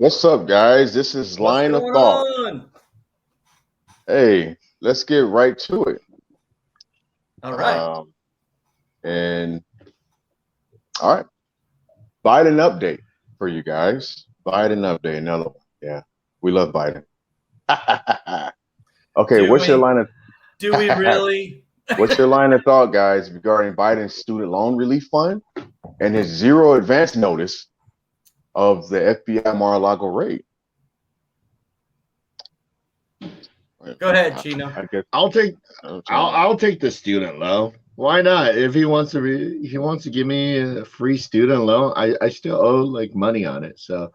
What's up, guys? This is What's Line of going Thought. on? Hey, let's get right to it. All right. And all right, Biden update for you guys. Biden update, another one. Yeah, we love Biden. Okay, Do what's your we? line of Do we really? what's your line of thought, guys, regarding Biden's student loan relief fund and his zero advance notice of the FBI Mar-a-Lago raid? Go ahead, Chino. I guess I'll take the student loan. Why not? If he wants to give me a free student loan, I still owe like money on it. So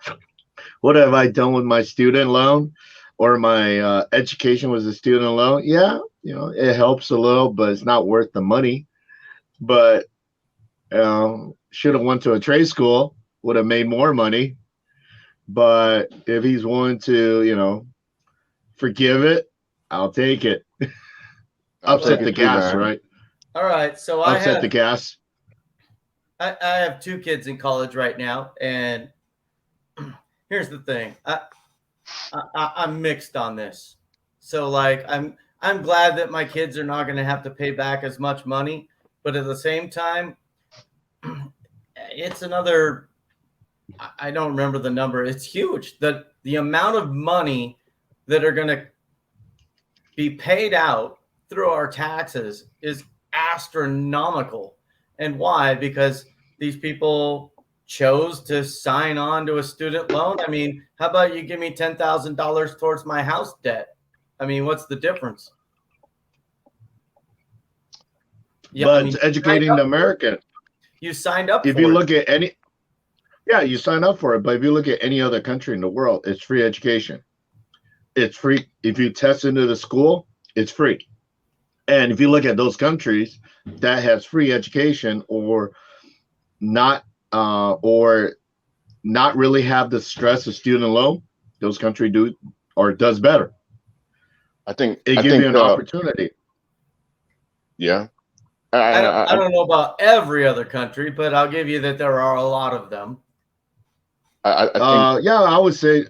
what have I done with my student loan or my education was a student loan? Yeah, it helps a little, but it's not worth the money. But should have went to a trade school, would have made more money. But if he's willing to, forgive it, I'll take it. Upset the gas, right? All right. So Upset the gas. I have two kids in college right now, and here's the thing. I'm mixed on this. So like I'm glad that my kids are not going to have to pay back as much money, but at the same time, it's another. I don't remember the number. It's huge. The amount of money that are going to be paid out through our taxes is astronomical. And why? Because these people chose to sign on to a student loan. I mean, how about you give me $10,000 towards my house debt? I mean, what's the difference? Yeah, but it's educating the American. You signed up if for you it. Look at any, yeah, you sign up for it. But if you look at any other country in the world, it's free education. It's free. If you test into the school, it's free. And if you look at those countries that has free education or not really have the stress of student loan, those countries do or does better. I think it gives you an opportunity. Yeah. I don't know about every other country, but I'll give you that there are a lot of them. I think, yeah, I would say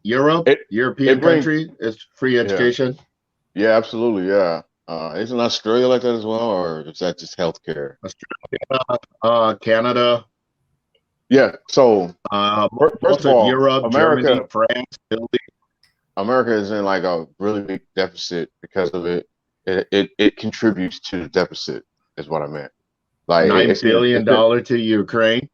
European country is free education. Yeah, absolutely. Yeah. Isn't Australia like that as well, or is that just healthcare? Australia, Canada. Yeah. So first of all, Europe, America, Germany, France, Italy. America is in like a really big deficit because of it. It contributes to the deficit, is what I meant. Like $9 billion to Ukraine.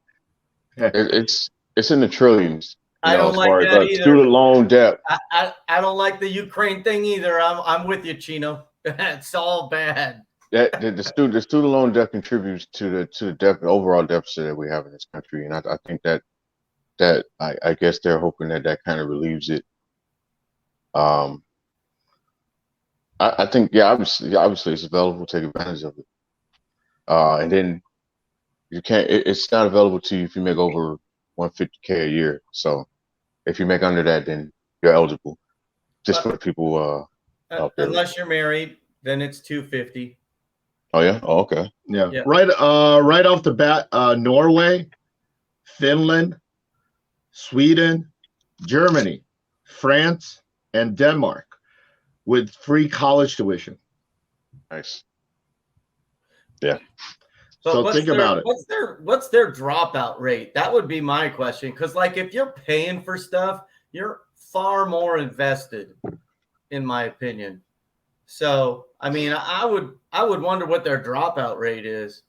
It's in the trillions. I don't like that either. Student loan debt. I don't like the Ukraine thing either. I'm with you, Chino. It's all bad. The student loan debt contributes to the overall deficit that we have in this country, and I think that I guess they're hoping that kind of relieves it. I think obviously it's available. Take advantage of it, and then you can't. It's not available to you if you make over $150K a year. So if you make under that, then you're eligible. Just for the people out there. Unless you're married, then it's $250. Oh yeah. Oh, okay. Yeah. Right off the bat, Norway, Finland, Sweden, Germany, France, and Denmark with free college tuition. Nice. Yeah. But so think about it. What's their dropout rate? That would be my question. Because like if you're paying for stuff, you're far more invested, in my opinion. So I mean, I would wonder what their dropout rate is.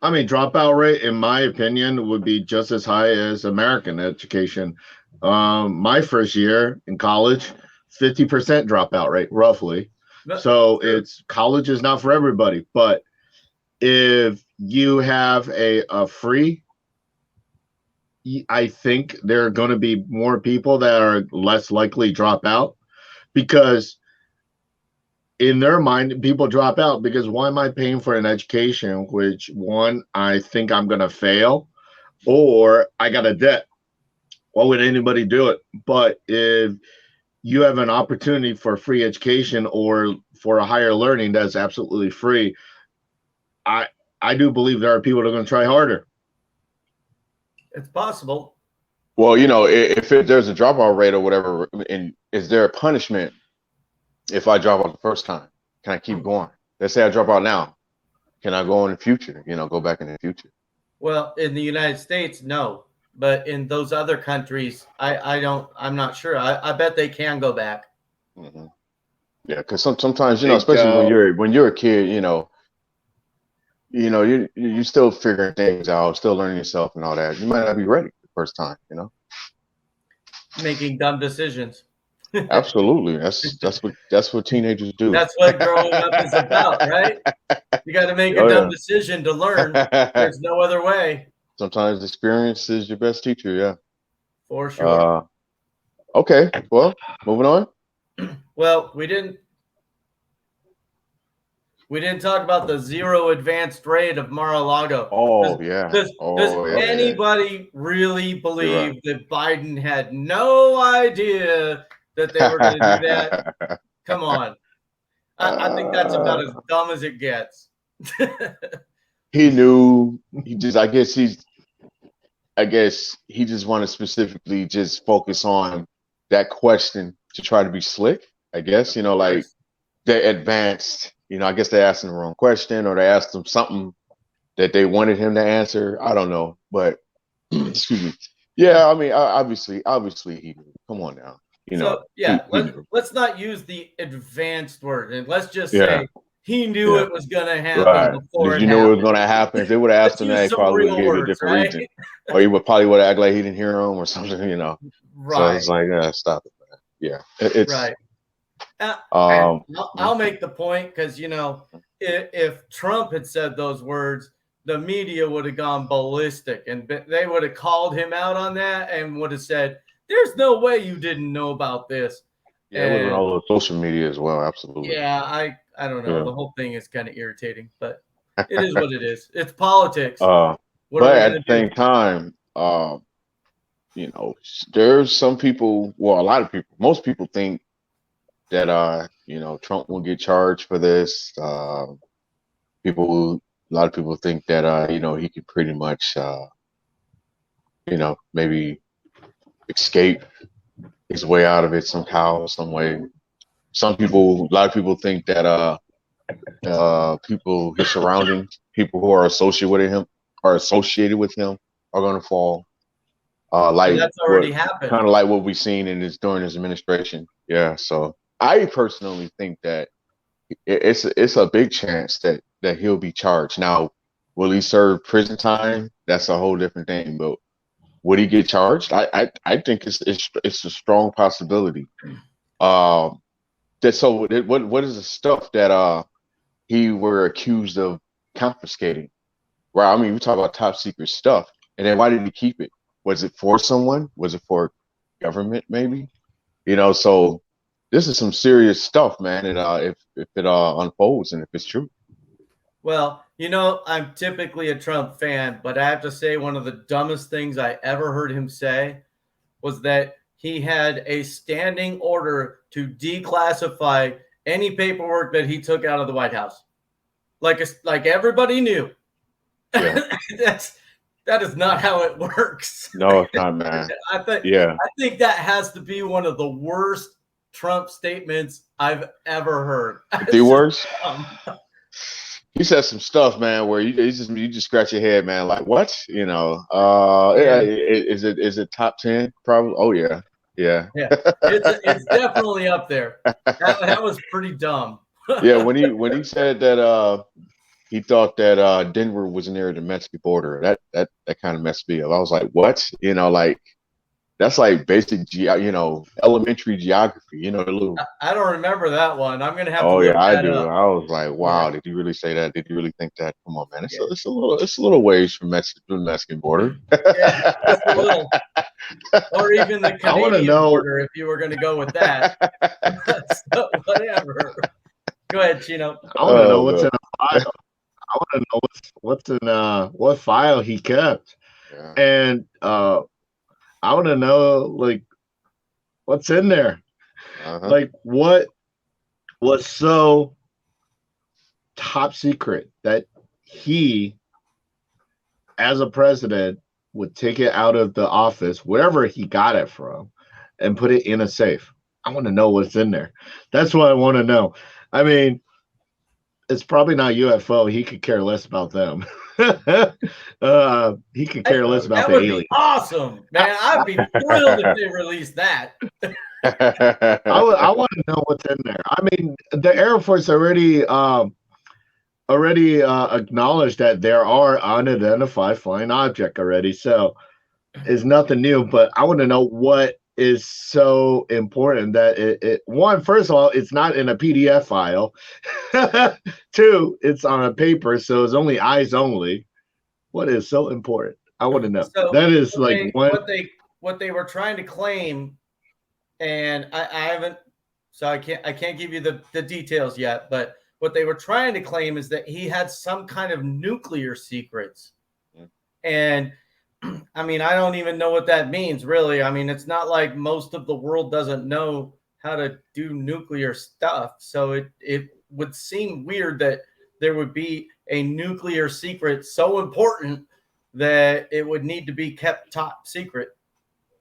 I mean, dropout rate, in my opinion, would be just as high as American education. My first year in college, 50% dropout rate, roughly. So it's college is not for everybody, but if you have a free, I think there are going to be more people that are less likely drop out because in their mind, people drop out because why am I paying for an education which one, I think I'm going to fail or I got a debt? Why would anybody do it? But if you have an opportunity for free education or for a higher learning that's absolutely free, I do believe there are people that are going to try harder. It's possible. Well, you know, there's a dropout rate or whatever, and is there a punishment if I drop out the first time? Can I keep going? Let's say I drop out now. Can I go in the future? You know, go back in the future. Well, in the United States, no. But in those other countries, I'm not sure. I bet they can go back. Mm-hmm. Yeah, because sometimes, you know, Think, especially when you're a kid, you're still figuring things out, still learning yourself and all that. You might not be ready the first time, you know. Making dumb decisions. Absolutely, that's what teenagers do. That's what growing up is about, right? You got to make a dumb decision to learn. There's no other way. Sometimes experience is your best teacher. Yeah, for sure. Okay, well, moving on. Well, we didn't talk about the zero advanced rate of Mar-a-Lago. Oh, yeah. Does anybody really believe that Biden had no idea that they were going to do that? Come on. I think that's about as dumb as it gets. He knew. I guess he just wanted to specifically just focus on that question to try to be slick. I guess, you know, like they advanced, you know, I guess they asked him the wrong question or they asked him something that they wanted him to answer. I don't know, but excuse me. Yeah, I mean, obviously he knew. Come on now. You know, so yeah, let's not use the advanced word, and let's just say he knew it was going to happen before you knew it was going to happen. If they would have asked him that, he probably would have given a different reason, or he would probably act like he didn't hear him or something. You know, So it's like, stop it, man. Yeah, it's right. I'll make the point because, you know, if Trump had said those words, the media would have gone ballistic and they would have called him out on that and would have said, there's no way you didn't know about this. Yeah, it was all over social media as well. Absolutely. Yeah, I don't know. Yeah. The whole thing is kind of irritating, but it is what it is. It's politics. But at the same time, you know, there's some people, well, a lot of people, most people think that, you know, Trump will get charged for this. A lot of people think that, you know, he could pretty much, you know, maybe escape his way out of it somehow, some way. A lot of people think that, people, his surroundings, people who are associated with him are going to fall. Like that's already happened. Kind of like what we've seen during his administration. Yeah. So I personally think that it's a big chance that he'll be charged. Now, will he serve prison time? That's a whole different thing. But would he get charged? I think it's a strong possibility. What is the stuff that he were accused of confiscating? Right. I mean, we talk about top secret stuff, and then why did he keep it? Was it for someone? Was it for government? Maybe, you know. So this is some serious stuff, man. And if it unfolds and if it's true. Well, you know, I'm typically a Trump fan, but I have to say one of the dumbest things I ever heard him say was that he had a standing order to declassify any paperwork that he took out of the White House. Like everybody knew. Yeah. That is not how it works. No, it's not, man. I think that has to be one of the worst Trump statements I've ever heard. The worst? He said some stuff, man, where you just scratch your head, man, like what? You know, is it top 10? Probably. Oh yeah. It's definitely up there. That was pretty dumb. Yeah, when he said that he thought that Denver was near the Mexican border, that kind of messed me up. I was like, what? You know, like that's like basic, elementary geography. You know, I don't remember that one. I'm gonna have to. Oh yeah, I do. Up. I was like, wow, did you really say that? Did you really think that? Come on, man. It's a little ways from the Mexican border. Yeah, just a little. Or even the Canadian border, if you were going to go with that. So, whatever. Go ahead, Chino. I want to know what's in a file. I want to know what's in what file he kept, and I want to know like what's in there, like what was so top secret that he, as a president, would take it out of the office, wherever he got it from, and put it in a safe? I want to know what's in there. That's what I want to know. I mean, it's probably not UFO. He could care less about them. He could care less about that the would aliens. be awesome, man. I'd be thrilled if they released that. I want to know what's in there. I mean, the Air Force already acknowledged that there are unidentified flying object already, so it's nothing new. But I want to know what is so important that it one, first of all, it's not in a PDF file. Two, it's on a paper, so it's only eyes only. What is so important? I want to know. So that is what they were trying to claim, and I haven't, so I can't give you the details yet, but what they were trying to claim is that he had some kind of nuclear secrets. And I mean, I don't even know what that means, really. I mean, it's not like most of the world doesn't know how to do nuclear stuff. So it would seem weird that there would be a nuclear secret so important that it would need to be kept top secret.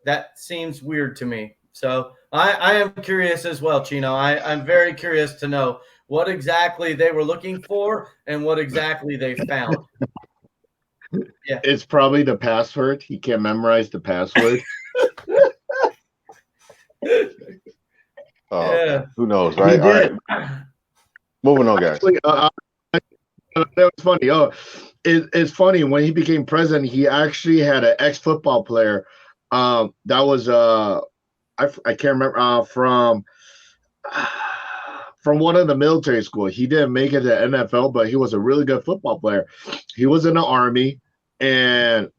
That seems weird to me. So I am curious as well, Chino. I'm very curious to know what exactly they were looking for and what exactly they found. Yeah. It's probably the password. He can't memorize the password. Yeah. Who knows, right? All right. Moving on, guys. Actually, that was funny. It's funny. When he became president, he actually had an ex-football player. That was I can't remember from one of the military schools. He didn't make it to NFL, but he was a really good football player. He was in the Army, and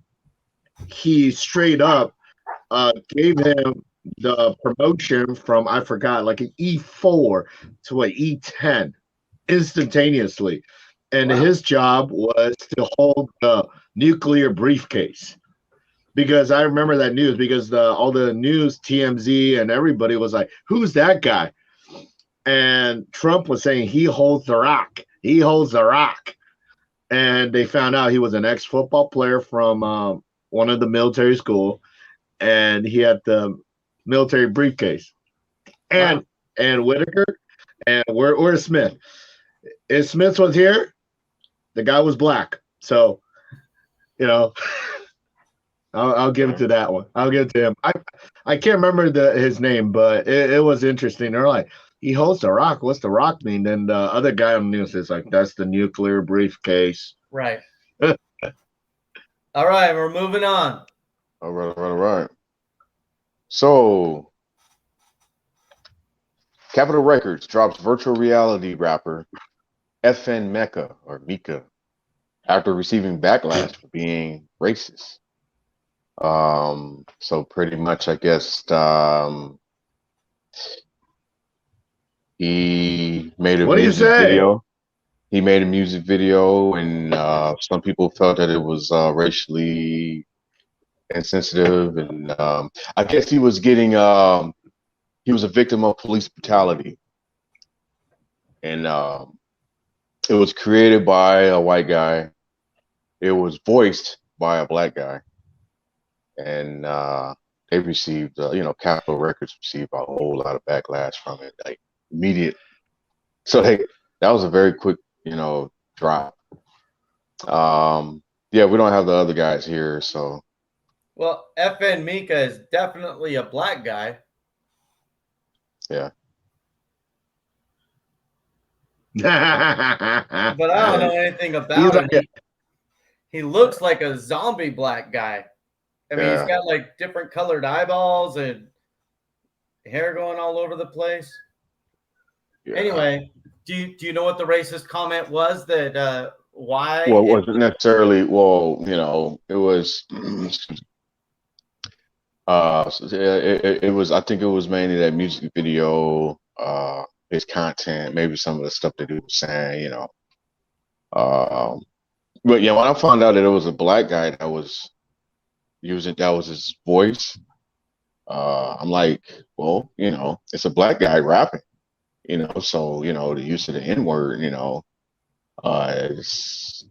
he straight up gave him the promotion from, I forgot, like an E4 to an E10 instantaneously. And his job was to hold the nuclear briefcase. Because I remember that news, because all the news, TMZ and everybody was like, who's that guy? And Trump was saying he holds the rock. He holds the rock. And they found out he was an ex-football player from one of the military school, and he had the military briefcase. And Whitaker, and where's Smith? If Smith was here, the guy was black. So, you know, I'll give it to that one. I'll give it to him. I can't remember his name, but it was interesting. They're like, he holds the rock. What's the rock mean? And the other guy on the news is like, that's the nuclear briefcase. Right. All right, we're moving on. All right. So, Capitol Records drops virtual reality rapper FN Meka or Meka after receiving backlash for being racist. So pretty much, I guess, he made a music video. He made a music video, and some people felt that it was racially insensitive, and I guess he was getting he was a victim of police brutality, and it was created by a white guy. It was voiced by a black guy, and they received, Capitol Records received a whole lot of backlash from it, like immediate. So that was a very quick, drop. Yeah, we don't have the other guys here, so. Well, FN Meka is definitely a black guy. Yeah. But I don't know anything about him. He looks like a zombie black guy. I mean, he's got like different colored eyeballs and hair going all over the place. Yeah. Anyway, do you know what the racist comment was that why? Well, it wasn't necessarily. Well, it was. It was. I think it was mainly that music video, his content, maybe some of the stuff that he was saying. But yeah, when I found out that it was a black guy that was using, that was his voice, I'm like, well, it's a black guy rapping, so the use of the N-word, it's,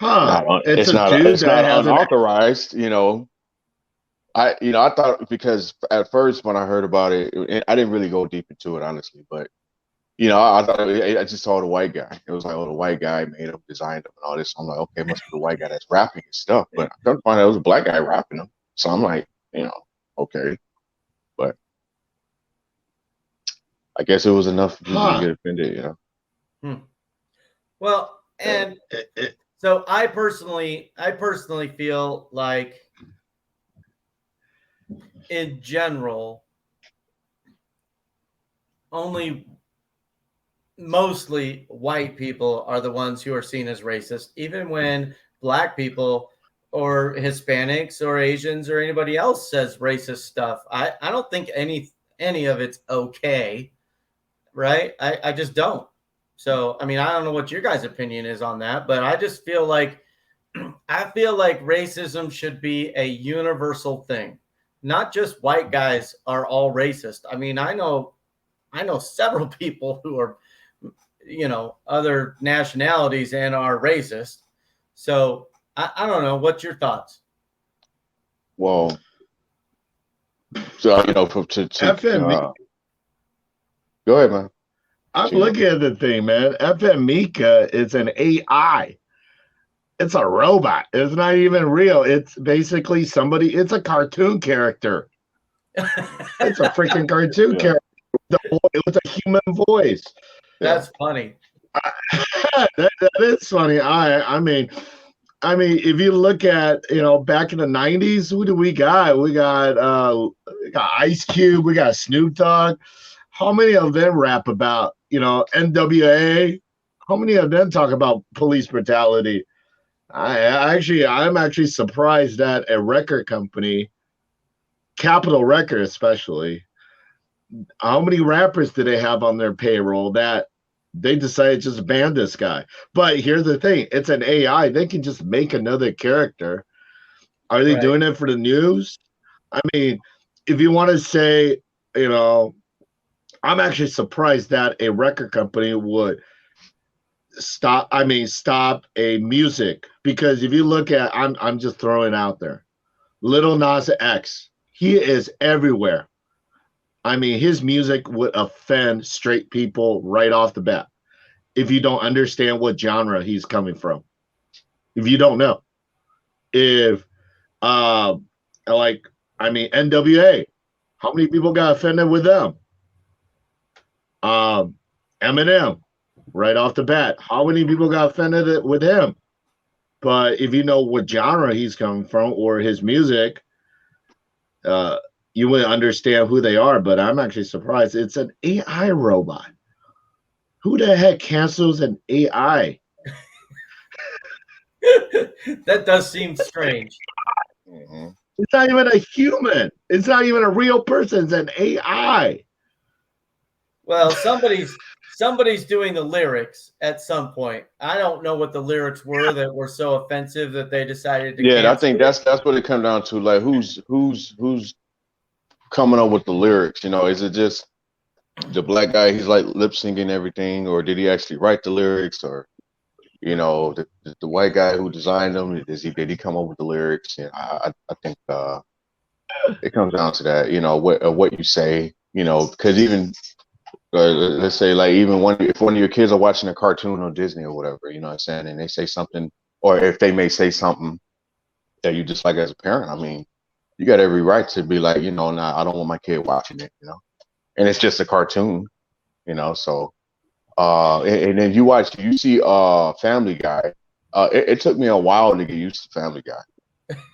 It's a dude it's that not has an. unauthorized, I thought, because at first when I heard about it, I didn't really go deep into it, honestly, but I thought I just saw the white guy. It was like, oh, the white guy made him, designed him, and all this. So I'm like, okay, it must be the white guy that's rapping and stuff. But I couldn't find out it was a black guy rapping them. So I'm like, okay, but I guess it was enough for people to get offended, Well, and so I personally feel like, in general, mostly white people are the ones who are seen as racist, even when black people or Hispanics or Asians or anybody else says racist stuff. I don't think any of it's okay, right? I just don't. So, I mean, I don't know what your guys' opinion is on that, but I just feel like racism should be a universal thing. Not just white guys are all racist. I mean, I know several people who are, other nationalities and are racist. So I don't know. What's your thoughts? Well, so go ahead, man. I'm looking at the thing, man. FM Meka is an AI. It's a robot. It's not even real. It's basically somebody. It's a cartoon character. It's a freaking cartoon character with a human voice. That's funny. that is funny. I mean, if you look at back in the '90s, who do we got? We got Ice Cube. We got Snoop Dogg. How many of them rap about NWA? How many of them talk about police brutality? I'm actually surprised that a record company, Capitol Record especially, how many rappers do they have on their payroll that they decided just to ban this guy? But here's the thing, it's an AI. They can just make another character. Are they doing it for the news? I mean, if you want to say, I'm actually surprised that a record company would stop a music, because if you look at, I'm just throwing out there, Lil Nas X, he is everywhere. I mean, his music would offend straight people right off the bat if you don't understand what genre he's coming from. If you don't know, NWA, how many people got offended with them? Eminem, right off the bat, how many people got offended with him? But if you know what genre he's coming from or his music, you would understand who they are. But I'm actually surprised it's an AI robot. Who the heck cancels an AI? That does seem strange. Mm-hmm. It's not even a human. It's not even a real person. It's an AI. Well, somebody's doing the lyrics at some point. I don't know what the lyrics were that were so offensive that they decided to cancel. I think that's what it comes down to. Like, who's coming up with the lyrics? Is it just the black guy? He's like lip syncing everything, or did he actually write the lyrics? Or the white guy who designed them, did he come up with the lyrics? And I think it comes down to that. What you say. Because even. Let's say, like, even if one of your kids are watching a cartoon on Disney or whatever, you know what I'm saying, and they say something, or if they may say something that you dislike as a parent, I mean, you got every right to be like, nah, I don't want my kid watching it, and it's just a cartoon, so, and then you see Family Guy. It took me a while to get used to Family Guy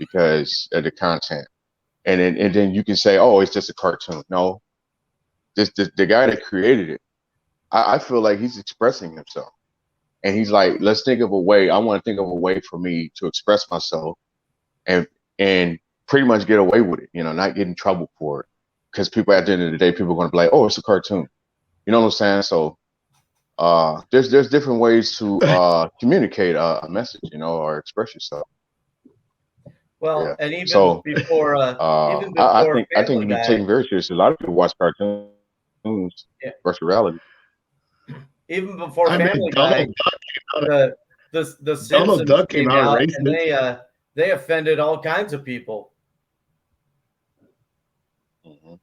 because of the content, and then you can say, oh, it's just a cartoon. No. The guy that created it, I feel like he's expressing himself, and he's like, let's think of a way. I want to think of a way for me to express myself, and pretty much get away with it. Not get in trouble for it, because people at the end of the day, people are going to be like, oh, it's a cartoon. You know what I'm saying? So, there's different ways to communicate a message, or express yourself. Well, and even before, I think you're taking very seriously. A lot of people watch cartoons. Versus reality. Even before Family Guy, the Donald Simpsons Duck came out and racist. they offended all kinds of people. Mhm.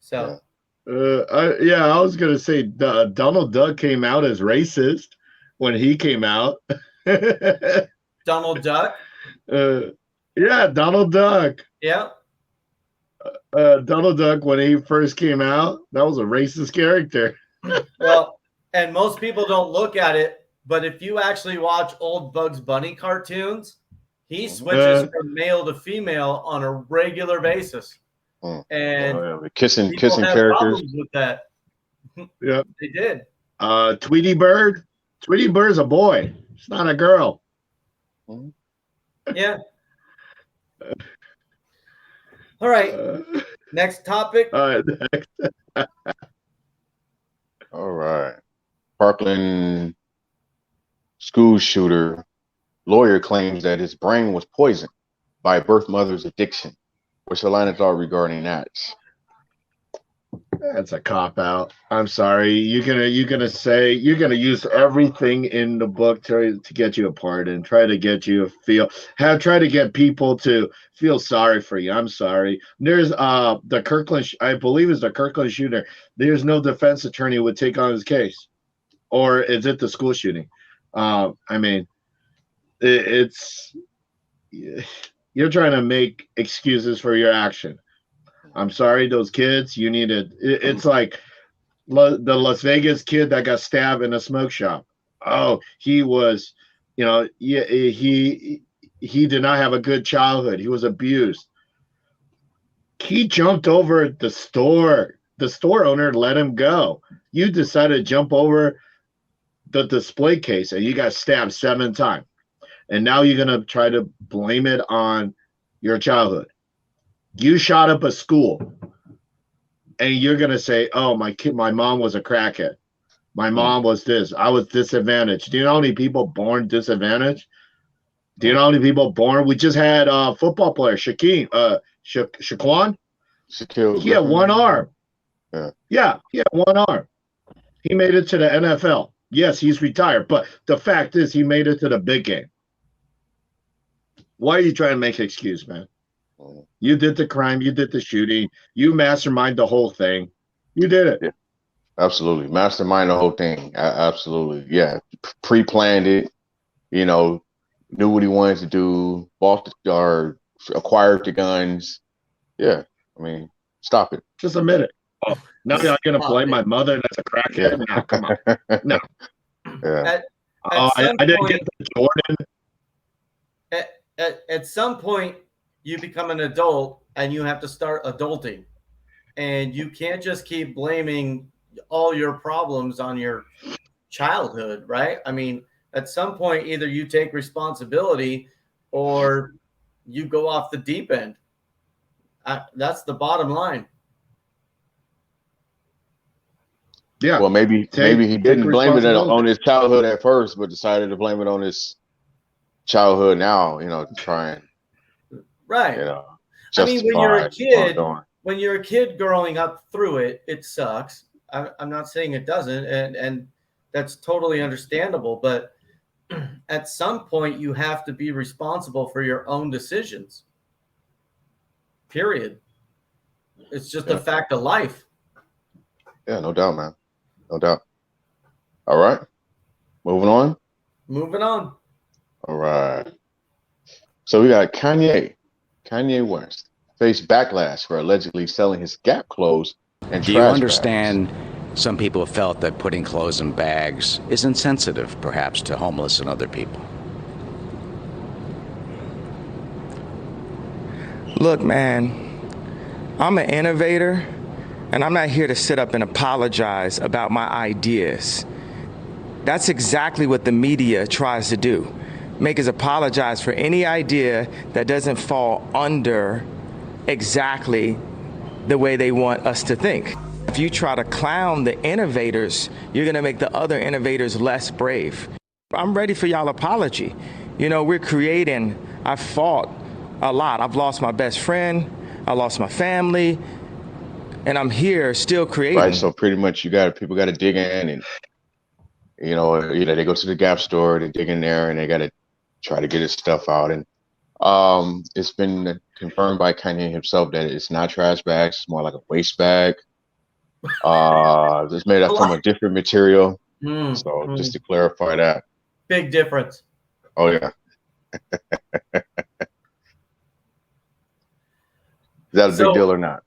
So I was gonna say Donald Duck came out as racist when he came out. Donald Duck. Yeah, Donald Duck. Yeah. Donald Duck, when he first came out, that was a racist character. Well, and most people don't look at it, but if you actually watch old Bugs Bunny cartoons, he switches from male to female on a regular basis. And kissing have characters. problems with that. Yeah, they did. Tweety Bird. Tweety Bird's a boy. It's not a girl. Yeah. All right. Next topic. Next. All right. Parkland school shooter lawyer claims that his brain was poisoned by birth mother's addiction. What's your line of thought regarding that? That's a cop out. I'm sorry. You're gonna use everything in the book to get you a pardon, try to get you try to get people to feel sorry for you. I'm sorry. There's the Kirkland, I believe it's the Kirkland shooter. There's no defense attorney who would take on his case. Or is it the school shooting? I mean, it's you're trying to make excuses for your action. I'm sorry, those kids, you needed. It's like the Las Vegas kid that got stabbed in a smoke shop. Oh, he was, he did not have a good childhood. He was abused. He jumped over the store. The store owner let him go. You decided to jump over the display case and you got stabbed 7 times. And now you're going to try to blame it on your childhood. You shot up a school and you're going to say, oh, my mom was a crackhead. My mom was this. I was disadvantaged. Do you know how many people born disadvantaged? Do you know how many people born? We just had a football player, Shaquan. Shaquille. He had one arm. Yeah, he had one arm. He made it to the NFL. Yes, he's retired. But the fact is he made it to the big game. Why are you trying to make an excuse, man? You did the crime. You did the shooting. You mastermind the whole thing. You did it. Yeah, absolutely. Mastermind the whole thing. Absolutely. Yeah. Pre-planned it, knew what he wanted to do, bought or acquired the guns. Yeah. I mean, stop it. Just admit it. Oh, now you're going to blame my mother. That's a crackhead. No, come on. No. Yeah. I didn't get the Jordan. At some point, you become an adult and you have to start adulting. And you can't just keep blaming all your problems on your childhood, right? I mean, at some point, either you take responsibility or you go off the deep end. That's the bottom line. Yeah. Well, maybe he didn't blame it on his childhood at first, but decided to blame it on his childhood now, trying. Right. I mean, when you're a kid growing up through it, it sucks. I'm not saying it doesn't, and that's totally understandable. But at some point, you have to be responsible for your own decisions. Period. It's just a fact of life. Yeah, no doubt, man. No doubt. All right. Moving on. All right. So we got Kanye West faced backlash for allegedly selling his Gap clothes and trash bags. Do you understand some people have felt that putting clothes in bags is insensitive, perhaps, to homeless and other people? Look, man, I'm an innovator, and I'm not here to sit up and apologize about my ideas. That's exactly what the media tries to do. Make us apologize for any idea that doesn't fall under exactly the way they want us to think. If you try to clown the innovators, you're going to make the other innovators less brave. I'm ready for y'all apology. We're creating. I fought a lot. I've lost my best friend. I lost my family. And I'm here still creating. Right, so pretty much people got to dig in and They go to the Gap store, they dig in there, and they got to try to get his stuff out. And it's been confirmed by Kanye himself that it's not trash bags; it's more like a waste bag. It's made up from a different material. So just to clarify that. Big difference. Oh yeah. Is that a big deal or not?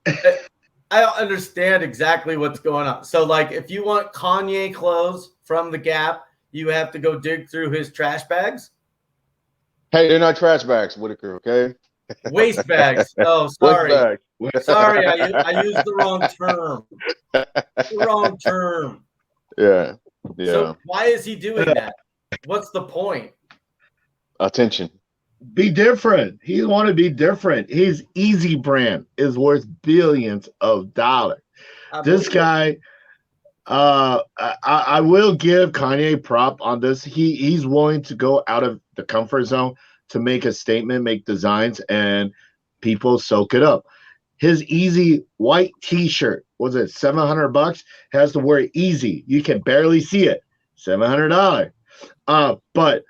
I don't understand exactly what's going on. So, like, if you want Kanye clothes from the Gap, you have to go dig through his trash bags? Hey, they're not trash bags, Whitaker, okay? Waste bags. Oh, sorry. Waste bags. Sorry, I used the wrong term. The wrong term. Yeah. So why is he doing that? What's the point? Attention. Be different. He want to be different. His Easy brand is worth billions of dollars. This guy, I will give Kanye prop on this. He's willing to go out of the comfort zone to make a statement, make designs, and people soak it up. His Easy white T-shirt, was it $700? Has the word Easy. You can barely see it. $700. But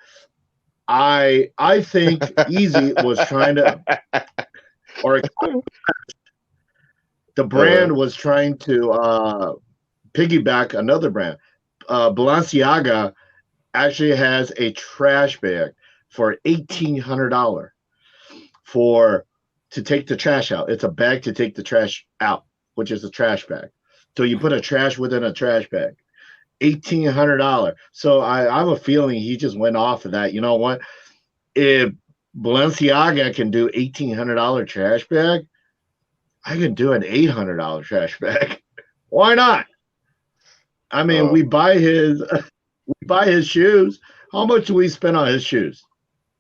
I think Easy was trying to, or the brand was trying to piggyback another brand. Balenciaga actually has a trash bag for $1,800 to take the trash out. It's a bag to take the trash out, which is a trash bag. So you put a trash within a trash bag. $1,800. So I have a feeling he just went off of that. You know what? If Balenciaga can do $1,800 trash bag, I can do an $800 trash bag. Why not? I mean, we buy his shoes. How much do we spend on his shoes?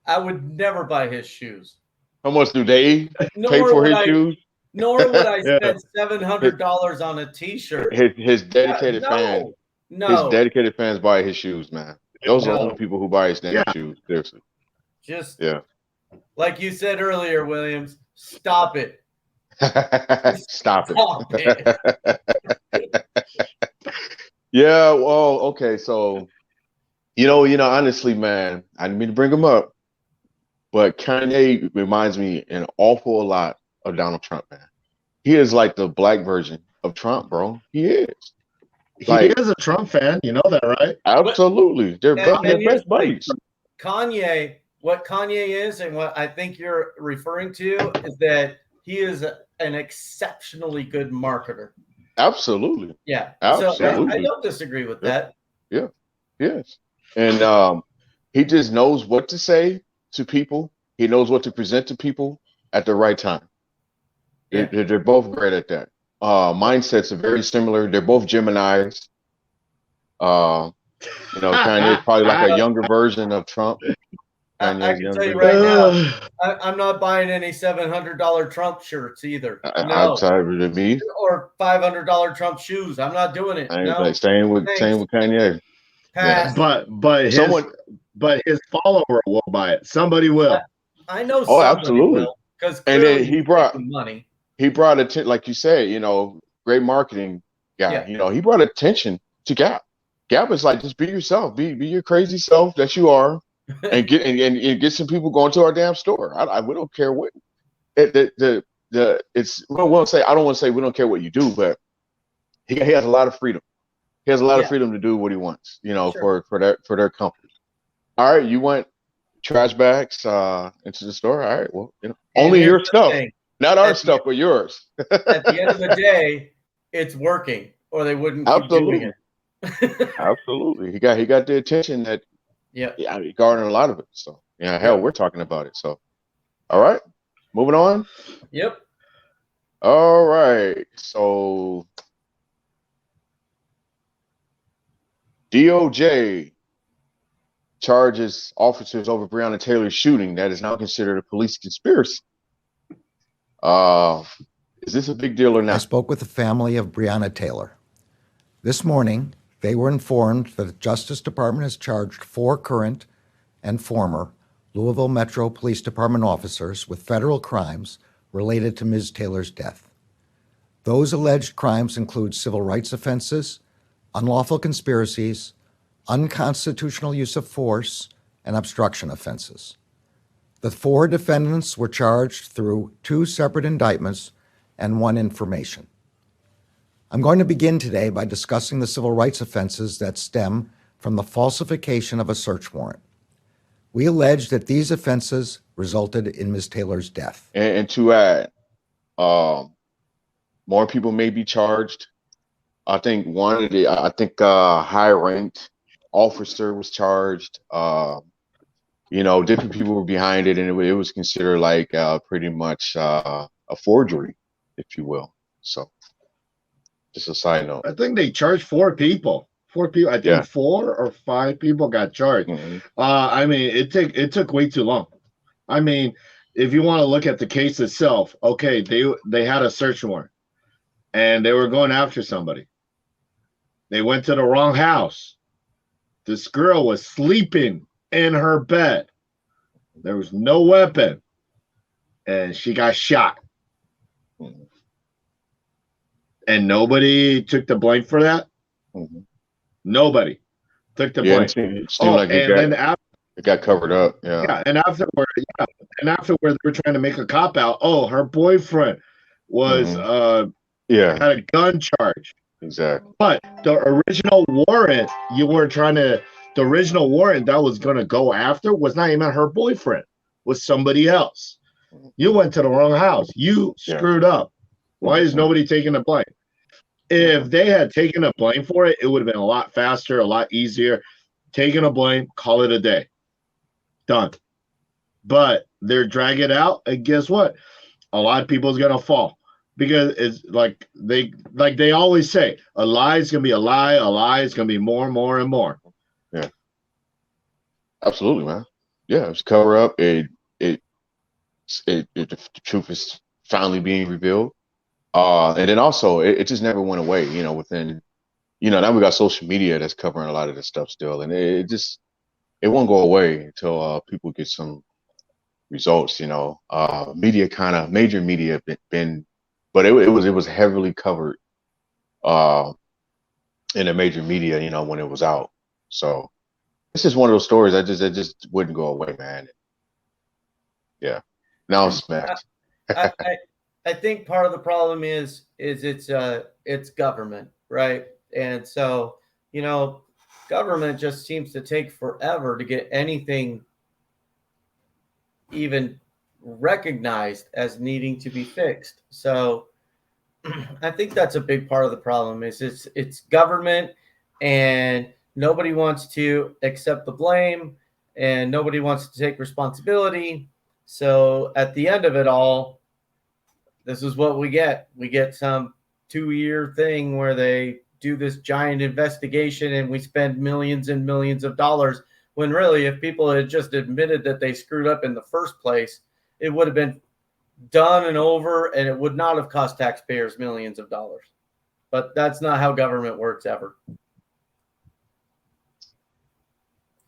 I would never buy his shoes. How much do they pay for his shoes? Nor would I spend $700 on a T-shirt. His dedicated fans. No. His dedicated fans buy his shoes, man. Those are the only people who buy his damn shoes. Seriously. Just like you said earlier, Williams, stop it. Stop it. Yeah, well, okay, so honestly, man, I didn't mean to bring him up, but Kanye reminds me an awful lot of Donald Trump, man. He is like the black version of Trump, bro. He is. He is a Trump fan, you know that, right? Absolutely. They're best buddies. Kanye, what Kanye is and what I think you're referring to is that he is an exceptionally good marketer. Absolutely. Yeah. Absolutely. So I don't disagree with that. Yeah. Yes. And he just knows what to say to people. He knows what to present to people at the right time. Yeah. They're both great at that. Mindsets are very similar. They're both Geminis. Kanye is probably like a younger version of Trump. I can tell you right now, I'm not buying any $700 Trump shirts either. Outside of me, or $500 Trump shoes. I'm not doing it. No. Same with Kanye. Pass. But his follower will buy it. Somebody will. I know. Oh, absolutely. Because and then he brought money. He brought attention, like you said, great marketing guy. Yeah. He brought attention to Gap. Gap is like, just be yourself, be your crazy self that you are, and get some people going to our damn store. We don't care what I don't want to say we don't care what you do, but he has a lot of freedom. He has a lot of freedom to do what he wants, sure. for their company. All right, you want trash bags into the store? All right, well, only your stuff. Not our stuff, but yours. At the end of the day, it's working, or they wouldn't keep doing it. Absolutely. He got the attention that he garnered a lot of it. So hell, we're talking about it. So all right. Moving on. Yep. All right. So DOJ charges officers over Breonna Taylor's shooting that is now considered a police conspiracy. Is this a big deal or not? I spoke with the family of Breonna Taylor. This morning, they were informed that the Justice Department has charged 4 current and former Louisville Metro Police Department officers with federal crimes related to Ms. Taylor's death. Those alleged crimes include civil rights offenses, unlawful conspiracies, unconstitutional use of force, and obstruction offenses. The 4 defendants were charged through 2 separate indictments and 1 information. I'm going to begin today by discussing the civil rights offenses that stem from the falsification of a search warrant. We allege that these offenses resulted in Ms. Taylor's death. And to add, more people may be charged. I think high-ranked officer was charged. Different people were behind it, and it was considered like pretty much a forgery, if you will. So, just a side note. I think they charged 4 people. 4 people. I think 4 or 5 people got charged. I mean, it took way too long. I mean, if you want to look at the case itself, okay, they had a search warrant, and they were going after somebody. They went to the wrong house. This girl was sleeping in her bed. There was no weapon, and she got shot. And nobody took the blame for that. Nobody took the blame. It seemed like it got covered up. Yeah, and afterward, they were trying to make a cop out. Oh, her boyfriend was had a gun charge. Exactly. But the original warrant, the original warrant that was going to go after was not even her boyfriend, was somebody else. You went to the wrong house. You screwed up. Why is nobody taking the blame? If they had taken the blame for it, it would have been a lot faster, a lot easier. Taking a blame, call it a day. Done. But they're dragging it out, and guess what? A lot of people's going to fall. Because it's like they always say, a lie is gonna be a lie is gonna be more and more and more. Yeah, absolutely, man. Yeah, it's cover up. The truth is finally being revealed. And then also it just never went away. Within, now we got social media that's covering a lot of this stuff still, and it won't go away until people get some results. Major media been. But it was heavily covered in the major media, when it was out. So it's just one of those stories that just wouldn't go away, man. Yeah. Now I'm smacked. I think part of the problem is it's government, right? And so, government just seems to take forever to get anything even recognized as needing to be fixed. So I think that's a big part of the problem is it's government, and nobody wants to accept the blame, and nobody wants to take responsibility. So at the end of it all, this is what we get. We get some 2-year thing where they do this giant investigation and we spend millions and millions of dollars, when really if people had just admitted that they screwed up in the first place, it would have been done and over, and it would not have cost taxpayers millions of dollars. But that's not how government works ever.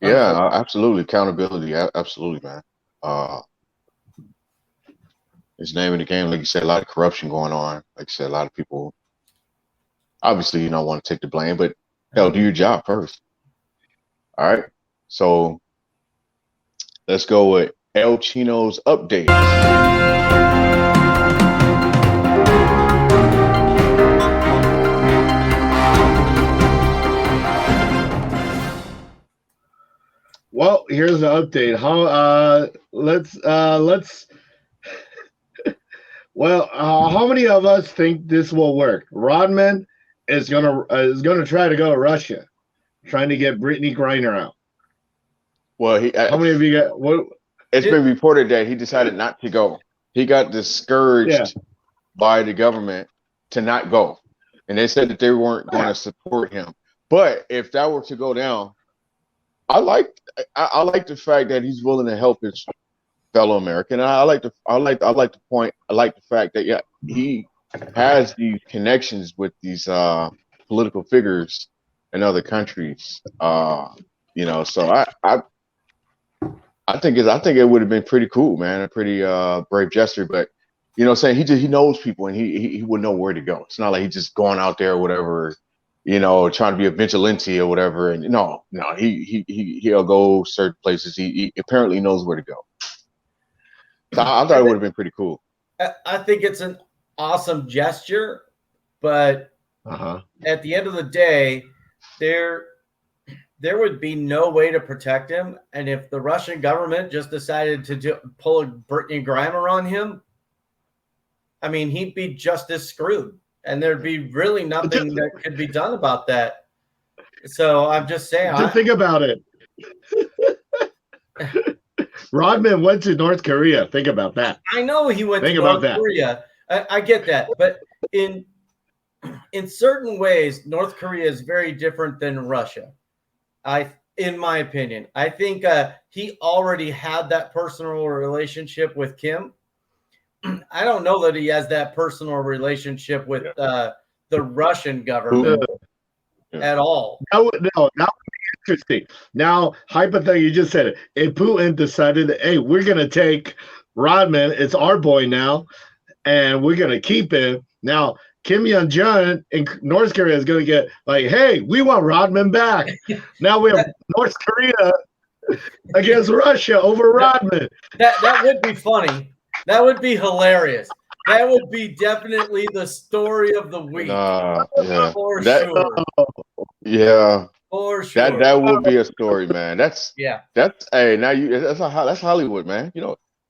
Yeah, absolutely. Accountability. Absolutely, man. It's the name of the game. Like you said, a lot of corruption going on. Like you said, a lot of people obviously, want to take the blame, but hell, do your job first. All right. So let's go with El Chino's update. Well, here's the update. How many of us think this will work? Rodman is gonna try to go to Russia, trying to get Britney Griner out. Well, how many of you got what? It's been reported that he decided not to go. He got discouraged by the government to not go. And they said that they weren't going to support him. But if that were to go down, I like the fact that he's willing to help his fellow American. I like the fact that he has these connections with these political figures in other countries. So I think it would have been pretty cool, man. A pretty brave gesture, but he knows people and he would know where to go. It's not like he's just going out there or whatever, trying to be a vigilante or whatever. And he'll go certain places. He apparently knows where to go. So I thought it would have been pretty cool. I think it's an awesome gesture, but at the end of the day, there would be no way to protect him. And if the Russian government just decided to pull a Britney Griner on him, I mean, he'd be just as screwed. And there'd be really nothing that could be done about that. So I'm just saying. Just think about it. Rodman went to North Korea. Think about that. I know he went to North Korea. I get that. But in certain ways, North Korea is very different than Russia. In my opinion, I think he already had that personal relationship with Kim. I don't know that he has that personal relationship with the Russian government at all. That would be interesting. Now, hypothetically, you just said it. If Putin decided that, hey, we're going to take Rodman, it's our boy now, and we're going to keep him. Now, Kim Jong-un in North Korea is going to get like, hey, we want Rodman back. Now we have North Korea against Russia over Rodman. That would be funny. That would be hilarious. That would be definitely the story of the week. For sure. Yeah. For sure. That would be a story, man. That's Hollywood, man.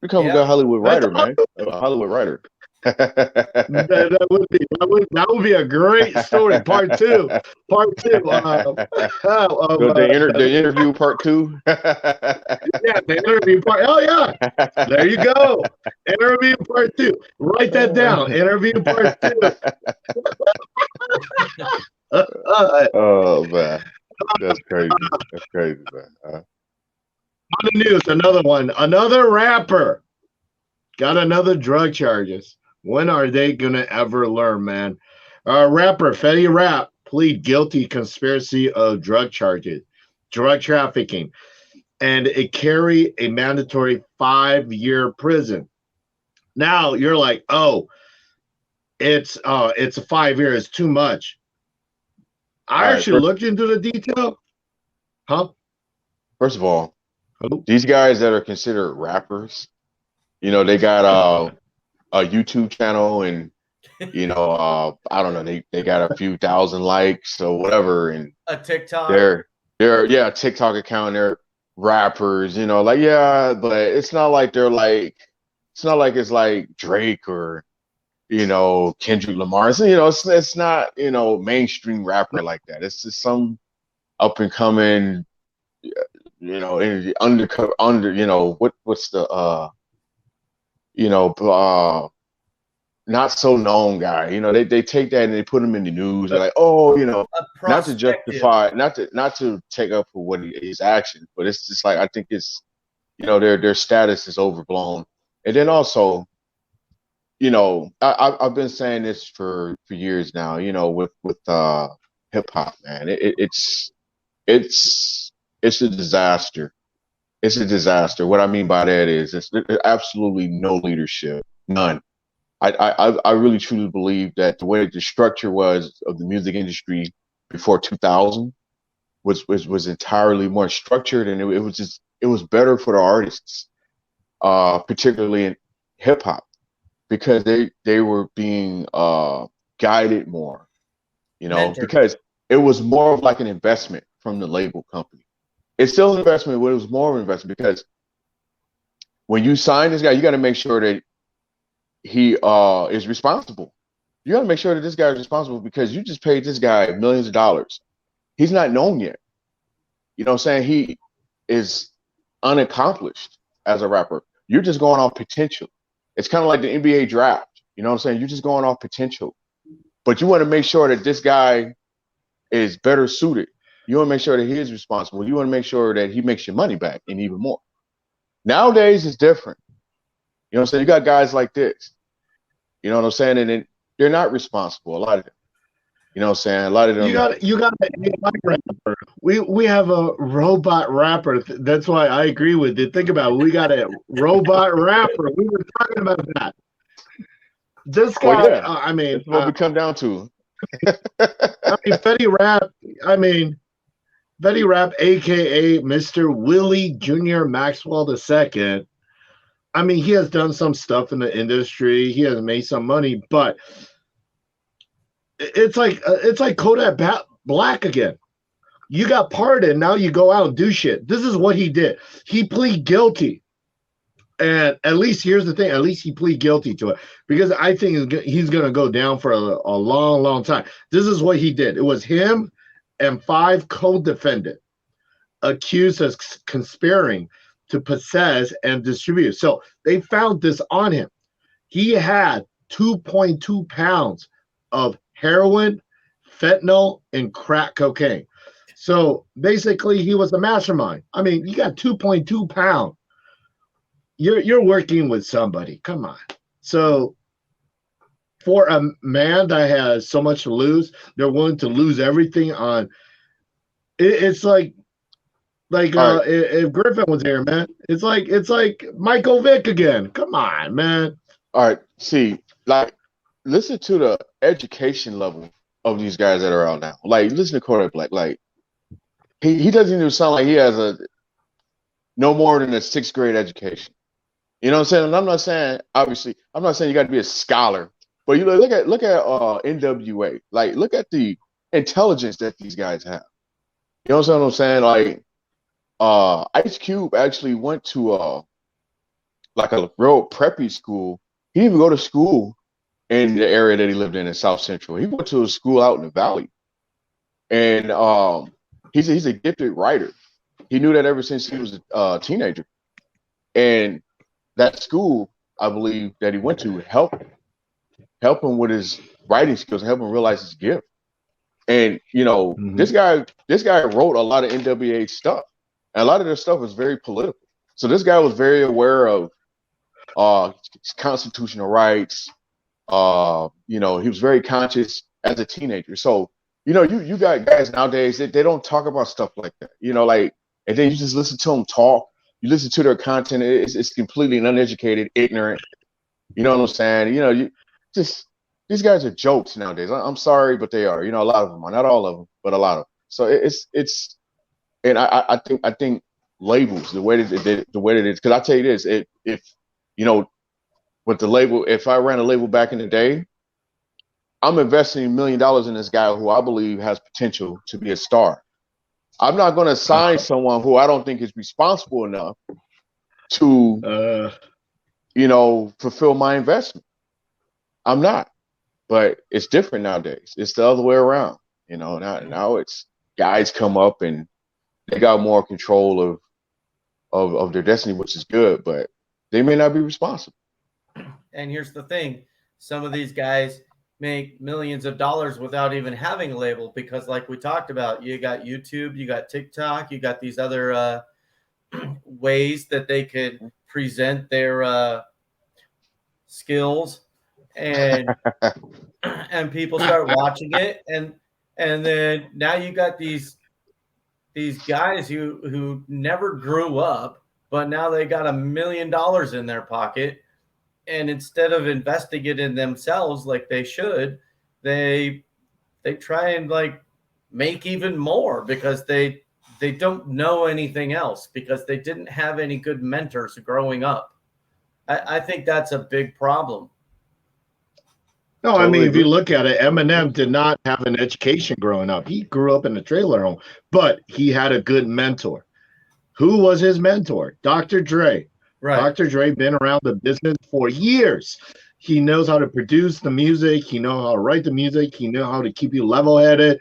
Become a good Hollywood writer, man. A Hollywood writer. that would be a great story. Part two. The interview part 2. Yeah, the interview part. Oh yeah, there you go. Interview part 2. Write that down. Interview part 2. Oh man, that's crazy. That's crazy, man. On the news, another one. Another rapper got another drug charges. When are they gonna ever learn, man? Rapper Fetty Rap plead guilty conspiracy of drug charges, drug trafficking, and it carry a mandatory 5-year prison. Now you're like, oh, it's a 5 years, too much. I actually looked into the detail. First of all, these guys that are considered rappers, they got a YouTube channel, and I don't know, they got a few thousand likes or whatever, and a TikTok. They're a TikTok account. They're rappers, but it's not like it's not like it's like Drake or Kendrick Lamar. It's not mainstream rapper like that. It's just some up and coming, undercover what's the not so known guy. They take that and they put him in the news. They're like, oh, not to justify, not to take up for what his actions, but it's just like, I think it's, their status is overblown. And then also, I've been saying this for years now. With hip hop, man, it's a disaster. It's a disaster. What I mean by that is there's absolutely no leadership, none. I really truly believe that the way the structure was of the music industry before 2000 was entirely more structured, and it was better for the artists, particularly in hip hop, because they were being guided more, because it was more of like an investment from the label company. It's still an investment, but it was more of an investment, because when you sign this guy, you got to make sure that he is responsible. You got to make sure that this guy is responsible, because you just paid this guy millions of dollars. He's not known yet. You know what I'm saying? He is unaccomplished as a rapper. You're just going off potential. It's kind of like the NBA draft. You know what I'm saying? You're just going off potential. But you want to make sure that this guy is better suited. You want to make sure that he is responsible. You want to make sure that he makes your money back and even more. Nowadays, it's different. You know what I'm saying? You got guys like this. You know what I'm saying? And they're not responsible, a lot of them. You know what I'm saying? A lot of them. You got an AI rapper. We have a robot rapper. That's why I agree with you. Think about it. We got a robot rapper. We were talking about that. This guy, I mean, that's what we come down to. I mean, Fetty Rap, aka Mr. Willie Jr. Maxwell II. I mean, he has done some stuff in the industry. He has made some money, but it's like Kodak Black again. You got pardoned, now you go out and do shit. This is what he did. He plead guilty. And at least here's the thing, at least he plead guilty to it, because I think he's going to go down for a long, long time. This is what he did. It was him and 5 co-defendants accused of conspiring to possess and distribute. So they found this on him. He had 2.2 pounds of heroin, fentanyl, and crack cocaine. So basically, he was the mastermind. I mean, you got 2.2 pounds. You're working with somebody. Come on. So for a man that has so much to lose, they're willing to lose everything on. It's like right. If Griffin was here, man, it's like Michael Vick again. Come on, man. All right. See, like, listen to the education level of these guys that are out now. Like, listen to Kodak Black. Like, he doesn't even sound like he has no more than a 6th grade education. You know what I'm saying? And I'm not saying, obviously, I'm not saying you got to be a scholar, but you look at NWA. Like, look at the intelligence that these guys have. You know what I'm saying? Like, Ice Cube actually went to like a real preppy school. He didn't even go to school in the area that he lived in South Central. He went to a school out in the valley, and he's a gifted writer. He knew that ever since he was a teenager, and that school, I believe, that he went to help him with his writing skills, help him realize his gift. And you know, this guy wrote a lot of NWA stuff, and a lot of their stuff was very political. So this guy was very aware of constitutional rights. You know, he was very conscious as a teenager. So, you know, you got guys nowadays that they don't talk about stuff like that. You know, like, and then you just listen to them talk. You listen to their content. It's completely uneducated, ignorant. You know what I'm saying? You know, these guys are jokes nowadays. I'm sorry, but they are. You know, a lot of them are, not all of them, but a lot of them. So it's, and I think labels, the way that it is, because I tell you this, if you know, with the label, if I ran a label back in the day, I'm investing $1 million in this guy who I believe has potential to be a star. I'm not going to sign someone who I don't think is responsible enough to, you know, fulfill my investment. I'm not, but it's different nowadays. It's the other way around. You know, now it's guys come up and they got more control of their destiny, which is good, but they may not be responsible. And here's the thing. Some of these guys make millions of dollars without even having a label, because like we talked about, you got YouTube, you got TikTok, you got these other ways that they could present their skills, and people start watching it, and then now you got these guys who never grew up, but now they got $1 million in their pocket. And instead of investing it in themselves like they should, they try and like make even more because they don't know anything else, because they didn't have any good mentors growing up. I think that's a big problem. No, I mean, if you look at it, Eminem did not have an education growing up. He grew up in a trailer home, but he had a good mentor. Who was his mentor? Dr. Dre. Right. Dr. Dre been around the business for years. He knows how to produce the music. He knows how to write the music. He knows how to keep you level-headed.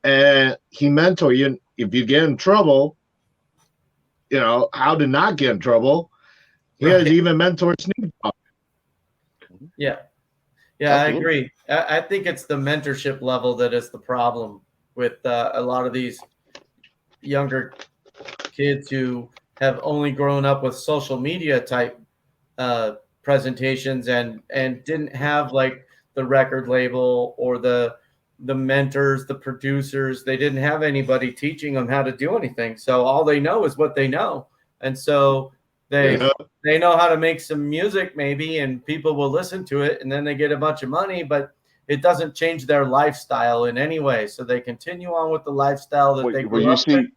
And he mentor you. If you get in trouble, you know, how to not get in trouble. He has even mentored Snoop Dogg. Yeah. Yeah, I agree. I think it's the mentorship level that is the problem with a lot of these younger kids who have only grown up with social media type presentations and didn't have like the record label or the mentors, the producers. They didn't have anybody teaching them how to do anything. So all they know is what they know. And so they know how to make some music maybe, and people will listen to it, and then they get a bunch of money, but it doesn't change their lifestyle in any way. So they continue on with the lifestyle that they grew up with.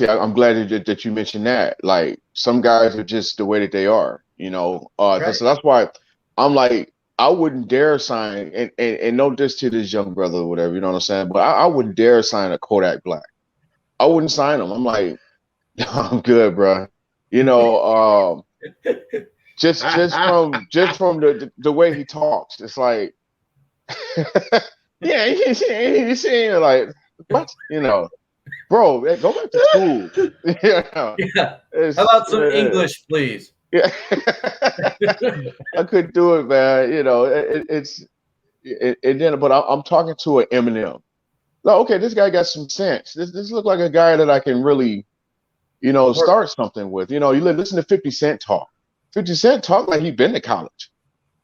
I'm glad that you mentioned that. Like, some guys are just the way that they are, Right. So that's why I'm like, I wouldn't dare sign, and no diss to this young brother or whatever, you know what I'm saying? But I wouldn't dare sign a Kodak Black. I wouldn't sign him. I'm like, I'm good, bro. Just from the way he talks, it's like, yeah, he's saying like, what, bro, go back to school. Yeah. How about some English, please? Yeah, I couldn't do it, man. But I'm talking to an Eminem. Like, okay, this guy got some sense. This look like a guy that I can really, start something with. You listen to 50 Cent talk. 50 Cent talk like he'd been to college.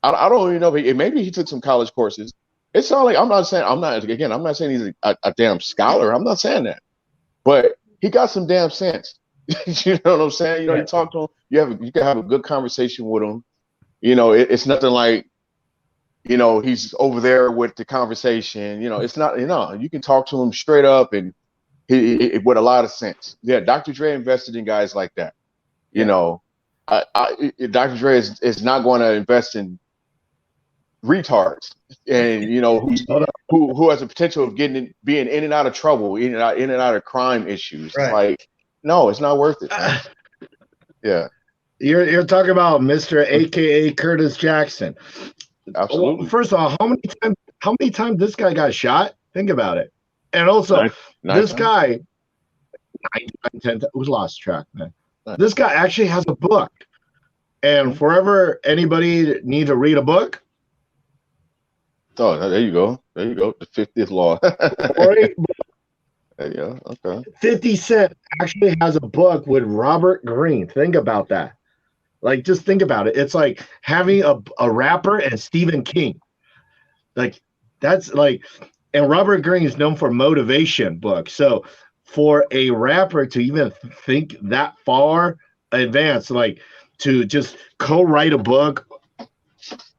I don't even know, but maybe he took some college courses. It sounds like, I'm not saying he's a damn scholar. I'm not saying that, but he got some damn sense. You know what I'm saying? You talk to him, you can have a good conversation with him. It's nothing like, he's over there with the conversation. It's not, you can talk to him straight up, and he with a lot of sense. Yeah, Dr. Dre invested in guys like that. Dr. Dre is not going to invest in retards, and who has the potential of being in and out of trouble, in and out of crime issues. Right. Like, no, it's not worth it, man. Yeah, you're talking about Mr. AKA Curtis Jackson. Absolutely. Well, first of all, how many times this guy got shot? Think about it. And also, this guy, 9, 10, who's lost track, man? This guy actually has a book, and forever anybody need to read a book. Oh, there you go. The 50th law. Right? There you go. Okay. 50 Cent actually has a book with Robert Greene. Think about that. Like, just think about it. It's like having a rapper and Stephen King. Like, that's like, and Robert Greene is known for motivation books. So for a rapper to even think that far advanced, like to just co-write a book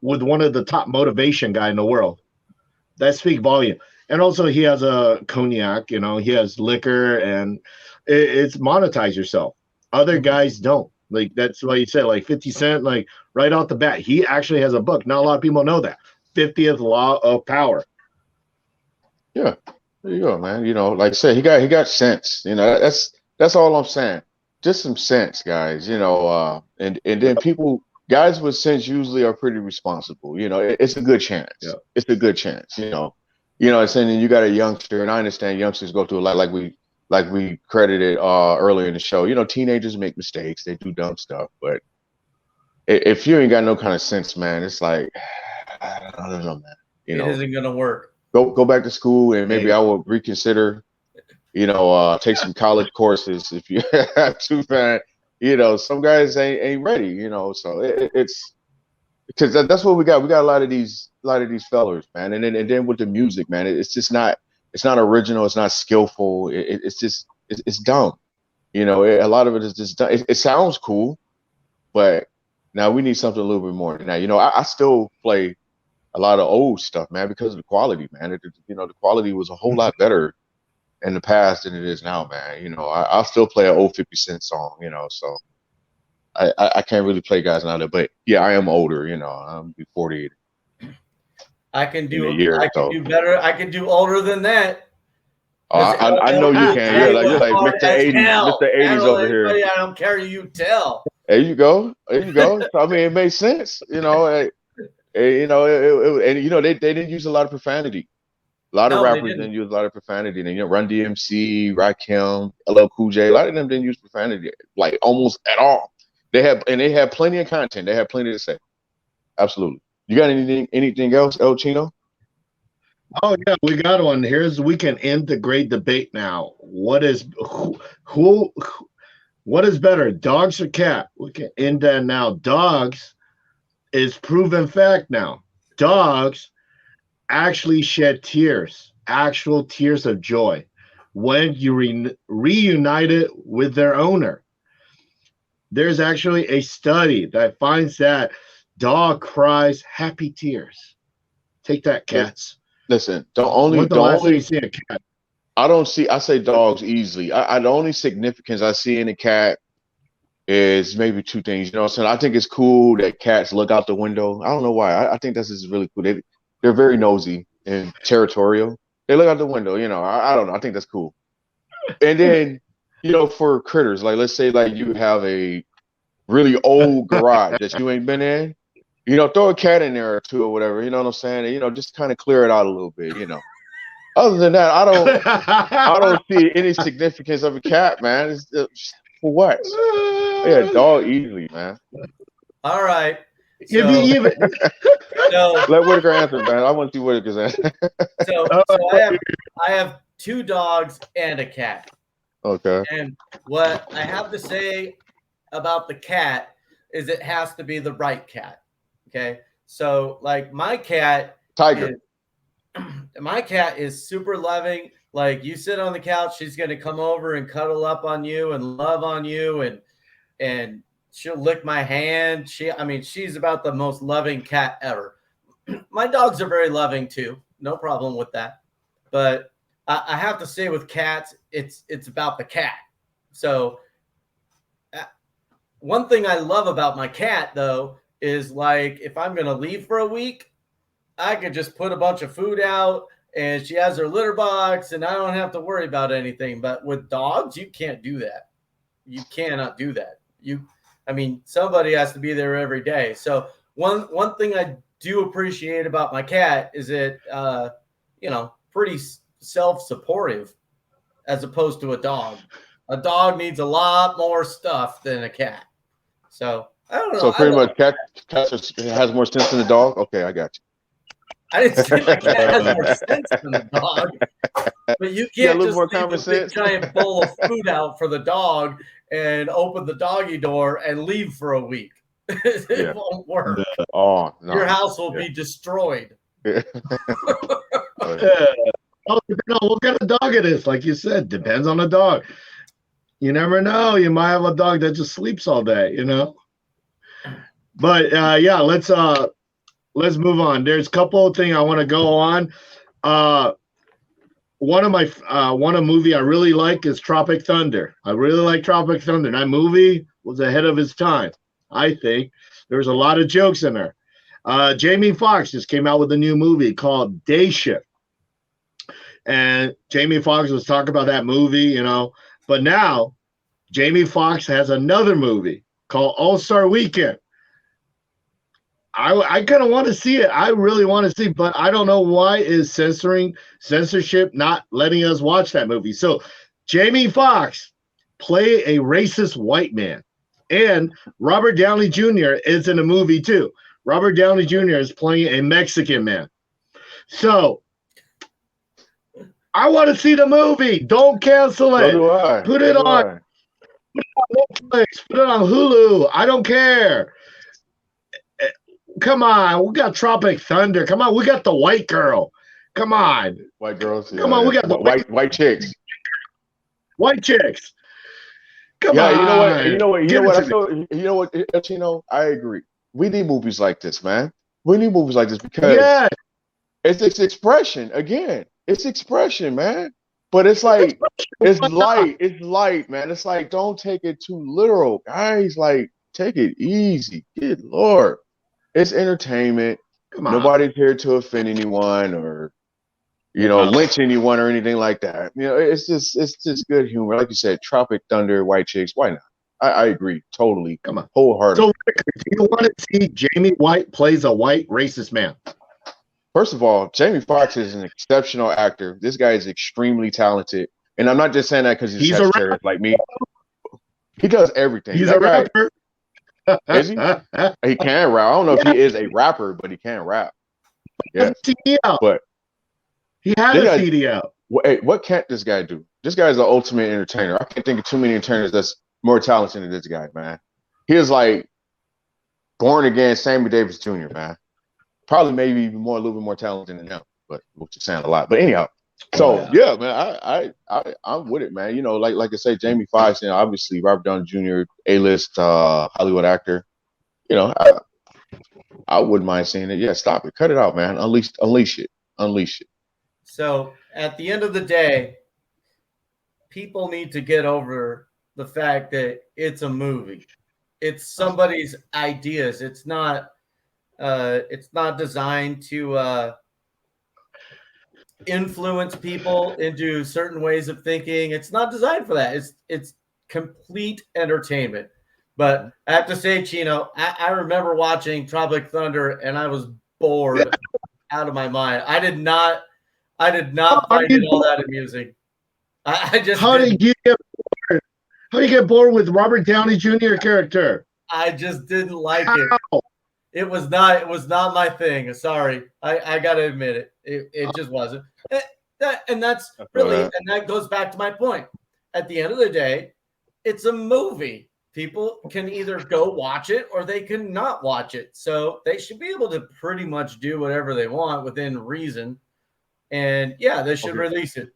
with one of the top motivation guy in the world, that speaks volume. And also he has a cognac, he has liquor, and it's monetize yourself. Other guys don't. Like, that's why you said, like, 50 Cent, like, right off the bat, he actually has a book. Not a lot of people know that. 50th Law of Power. Yeah, there you go, man. Like I said, he got sense. That's all I'm saying. Just some sense, guys. And then guys with sense usually are pretty responsible. It's a good chance. Yeah. It's a good chance. And then you got a youngster, and I understand youngsters go through a lot, like we credited earlier in the show. Teenagers make mistakes, they do dumb stuff, but if you ain't got no kind of sense, man, it's like, I don't know, man. It isn't gonna work. Go back to school, and maybe I will reconsider. Take some college courses if you have to, man. Some guys ain't ready. So it's because that's what we got. We got a lot of these fellas, man. And then with the music, man, it's just not. It's not original. It's not skillful. It's just dumb. A lot of it is just dumb. It sounds cool, but now we need something a little bit more. Now, I still play a lot of old stuff, man, because of the quality, man. The quality was a whole lot better in the past than it is now, man. I'll still play an old 50 Cent song, so I can't really play guys now, but yeah, I am older, I'm 48. I can do better. I can do older than that. I know you can. You're like Mr. 80s, Mr. 80s over here. I don't care. You tell. There you go. I mean, it makes sense. They didn't use a lot of profanity. A lot of rappers didn't use a lot of profanity. And Run DMC, Rakim, LL Cool J, a lot of them didn't use profanity, like almost at all. They had plenty of content. They had plenty to say. Absolutely. You got anything else, El Chino? Oh yeah, we got one. We can end the great debate now. What is better, dogs or cat? We can end that now. Dogs is proven fact now. Dogs actually shed tears, actual tears of joy, when you reunited with their owner. There's actually a study that finds that dog cries happy tears Take that, cats. Listen, When's the last time you see a cat? I say dogs easily. The only significance I see in a cat is maybe two things. You know what I'm saying? I think it's cool that cats look out the window. I don't know why. I think that's just really cool. They're very nosy and territorial. They look out the window, you know. I don't know. I think that's cool. And then, you know, for critters, like let's say like you have a really old garage that you ain't been in, you know, throw a cat in there or two or whatever, you know what I'm saying? And, you know, just kind of clear it out a little bit, you know. Other than that, I don't see any significance of a cat, man. It's for what? Yeah, dog easily, man. All right. So, let Whitaker answer, man. I want to see Whitaker's answer. so I have 2 dogs and a cat. Okay. And what I have to say about the cat is it has to be the right cat. Okay. So like my cat, Tiger. My cat is super loving. Like you sit on the couch, she's going to come over and cuddle up on you and love on you. And she'll lick my hand. She's about the most loving cat ever. My dogs are very loving too. No problem with that. But I have to say with cats, it's about the cat. So one thing I love about my cat though is like if I'm going to leave for a week, I could just put a bunch of food out and she has her litter box and I don't have to worry about anything. But with dogs, you can't do that. You cannot do that. Somebody has to be there every day. So one thing I do appreciate about my cat is it, pretty self-supportive as opposed to a dog. A dog needs a lot more stuff than a cat. So I don't know. So pretty much cat has more sense than the dog? Okay, I got you. I didn't say my cat has more sense than the dog, but you can't just leave a big giant bowl of food out for the dog and open the doggy door and leave for a week. It won't work. Oh, no. Your house will be destroyed. Oh, depending on what kind of dog it is. Like you said, depends on the dog. You never know. You might have a dog that just sleeps all day, you know. But let's move on. There's a couple of things I want to go on. One movie I really like is Tropic Thunder. I really like Tropic Thunder. That movie was ahead of its time, I think. There's a lot of jokes in there. Jamie Foxx just came out with a new movie called Day Shift. And Jamie Foxx was talking about that movie, you know. But now Jamie Foxx has another movie called All-Star Weekend. I kind of want to see it. I really want to see, but I don't know why is censorship not letting us watch that movie. So Jamie Foxx play a racist white man, and Robert Downey Jr. is in a movie too. Robert Downey Jr. is playing a Mexican man. So I want to see the movie. Don't cancel it. So do I. Put it on Netflix. Put it on Hulu. I don't care. Come on, we got Tropic Thunder. Come on, we got the white girl. Come on, white girls. Come on, we got the white chicks. White chicks. Come on. You know what? Chino, I agree. We need movies like this, man. We need movies like this because it's expression again. It's expression, man. But it's like it's light, man. It's like don't take it too literal, guys. Like take it easy. Good Lord. It's entertainment. Come on. Nobody's here to offend anyone or, lynch anyone or anything like that. You know, it's just good humor. Like you said, Tropic Thunder, white chicks. Why not? I agree totally. Come on, wholeheartedly. So, do you want to see Jamie White plays a white racist man? First of all, Jamie Foxx is an exceptional actor. This guy is extremely talented, and I'm not just saying that because he's a rapper like me. He does everything. He's a rapper. Is he? He can rap. I don't know if he is a rapper, but he can rap. Yeah, but he had a CD out. What can't this guy do? This guy is the ultimate entertainer. I can't think of too many entertainers that's more talented than this guy, man. He is like born again Sammy Davis Jr., man. Probably maybe even a little bit more talented than him, but which is saying a lot. But anyhow, so yeah, man, I'm with it, man. You know, like I say, Jamie Foxx, obviously Robert Downey Jr., A-list Hollywood actor. I wouldn't mind seeing it. Yeah, stop it, cut it out, man. Unleash it. So at the end of the day, people need to get over the fact that it's a movie. It's somebody's ideas. It's not designed to influence people into certain ways of thinking. It's not designed for that. It's complete entertainment. But I have to say, Chino, I remember watching Tropic Thunder and I was bored out of my mind. I did not find it all that amusing. I just How do you get bored? How do you get bored with Robert Downey Jr. character? I just didn't like it. It was not my thing. Sorry. I gotta admit it. It just wasn't. And that's really, and that goes back to my point. At the end of the day, it's a movie. People can either go watch it or they can not watch it. So they should be able to pretty much do whatever they want within reason. And yeah, they should release it.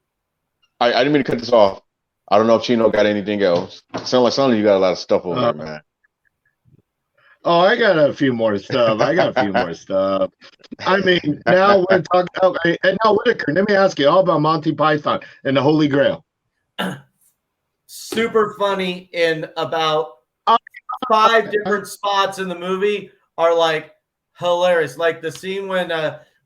I didn't mean to cut this off. I don't know if Chino got anything else. Sounds like you got a lot of stuff over there, man. Oh, I got a few more stuff. I mean, now we're talking. Okay, and now Whitaker, let me ask you all about Monty Python and the Holy Grail. Super funny in about 5 different spots in the movie are like hilarious. Like the scene when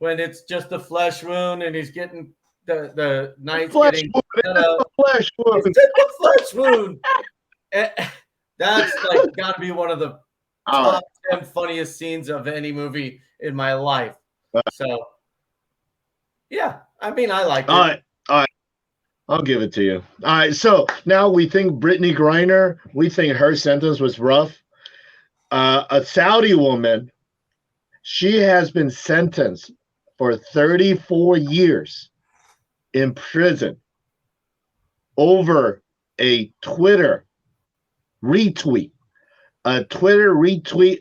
it's just a flesh wound and he's getting the knife getting cut out. Flesh wound. It's a flesh wound. That's like got to be one of the top 10 funniest scenes of any movie in my life. So yeah, I mean, I liked it. All right. I'll give it to you. All right. So now we think Britney Griner, we think her sentence was rough. A Saudi woman, she has been sentenced for 34 years in prison over a Twitter retweet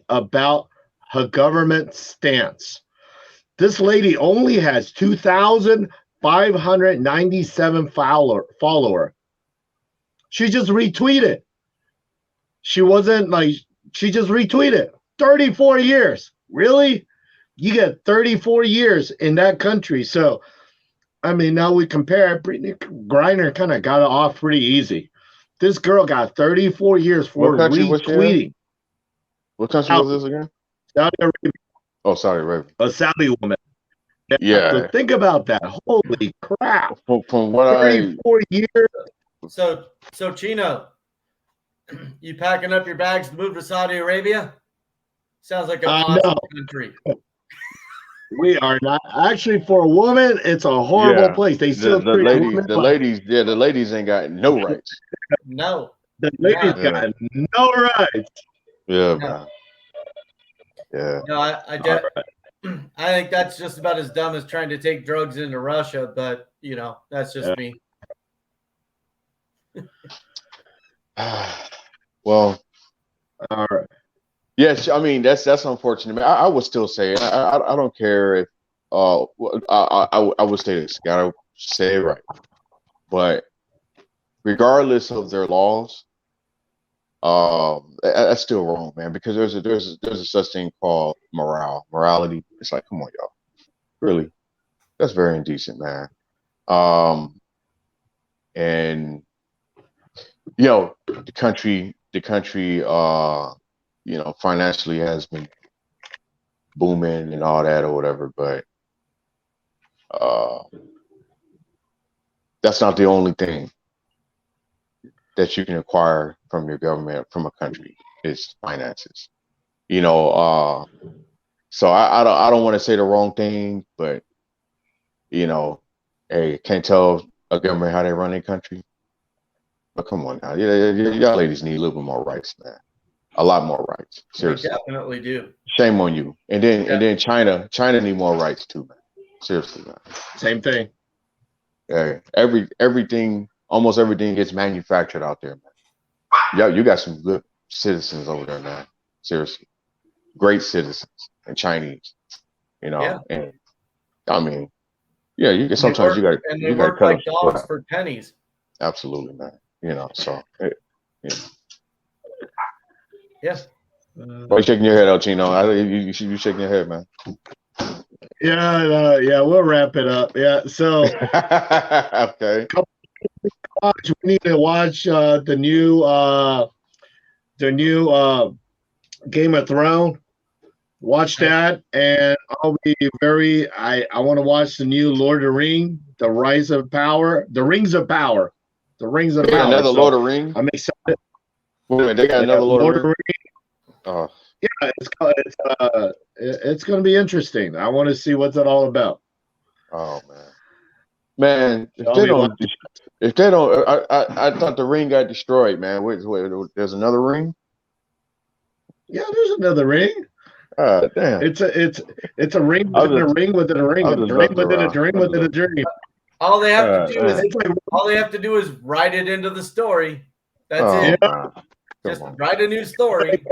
about her government stance. This lady only has 2,597 follower. She just retweeted. She just retweeted. 34 years. Really? You get 34 years in that country. So, I mean, now we compare. Britney Griner kind of got it off pretty easy. This girl got 34 years for retweeting. What country was this again? Saudi Arabia. Oh, Saudi Arabia. A Saudi woman. Yeah. So think about that. Holy crap. From what 34 years. So Chino, you packing up your bags to move to Saudi Arabia? Sounds like an awesome country. We are not. Actually, for a woman, it's a horrible place. They still the ladies ain't got no rights. No. The ladies got no rights. Yeah, man. Yeah. No, I think that's just about as dumb as trying to take drugs into Russia, but you know, that's just me. Well, all right. Yes, I mean that's unfortunate. I would still say I don't care if I would say this. Gotta say it right, but regardless of their laws, that's still wrong, man. Because there's a such thing called morality. It's like, come on, y'all, really, that's very indecent, man. And you know, the country, you know, financially has been booming and all that or whatever, but that's not the only thing that you can acquire from your government, from a country, is finances. You know, so I don't want to say the wrong thing, but you know, hey, can't tell a government how they run their country. But come on now, y'all ladies need a little bit more rights, man. A lot more rights. Seriously. We definitely do. Shame on you. And then China need more rights too, man. Seriously, man. Same thing. Yeah. Almost everything gets manufactured out there, man. Yeah, you got some good citizens over there, man. Seriously. Great citizens and Chinese. You know, and I mean, yeah, you can sometimes work like dogs for pennies. Absolutely, man. You know, so you know. Yes. Why you shaking your head out, Chino? You should be shaking your head, man. Yeah, we'll wrap it up. Yeah, so Okay. we need to watch the new Game of Thrones. Watch that, and I'll be very. I want to watch the new Lord of the Ring, The Rise of Power, The Rings of Power, The Rings of They got Power. another So Lord of the Rings. I'm excited. Wait a minute, they got another Lord of the Rings. Oh. Yeah, it's going to be interesting. I want to see what's it all about. Oh man, if they don't, I thought the ring got destroyed, man. Wait, there's another ring. Yeah, there's another ring. Damn. It's a ring within a ring within a ring, a ring within a dream within a dream. All they have to do is write it into the story. That's it. Man. Just write a new story.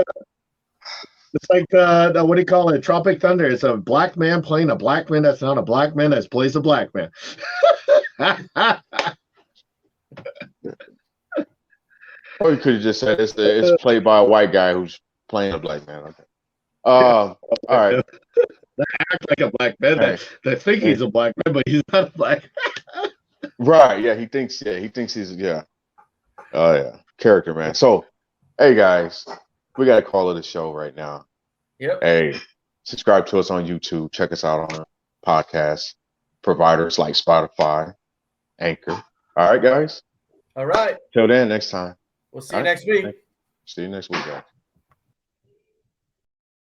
It's like what do you call it? Tropic Thunder. It's a black man playing a black man that's not a black man that plays a black man. Or you could have just said it's played by a white guy who's playing a black man. Okay. All right. They act like a black man. They think he's a black man, but he's not a black. Right. Yeah. He thinks he's Oh yeah. Character, man. So, hey guys, we got to call it a show right now. Yep. Hey, subscribe to us on YouTube. Check us out on podcast providers like Spotify, Anchor. All right, guys. All right. Till then, next time. We'll see you next week. See you next week, guys.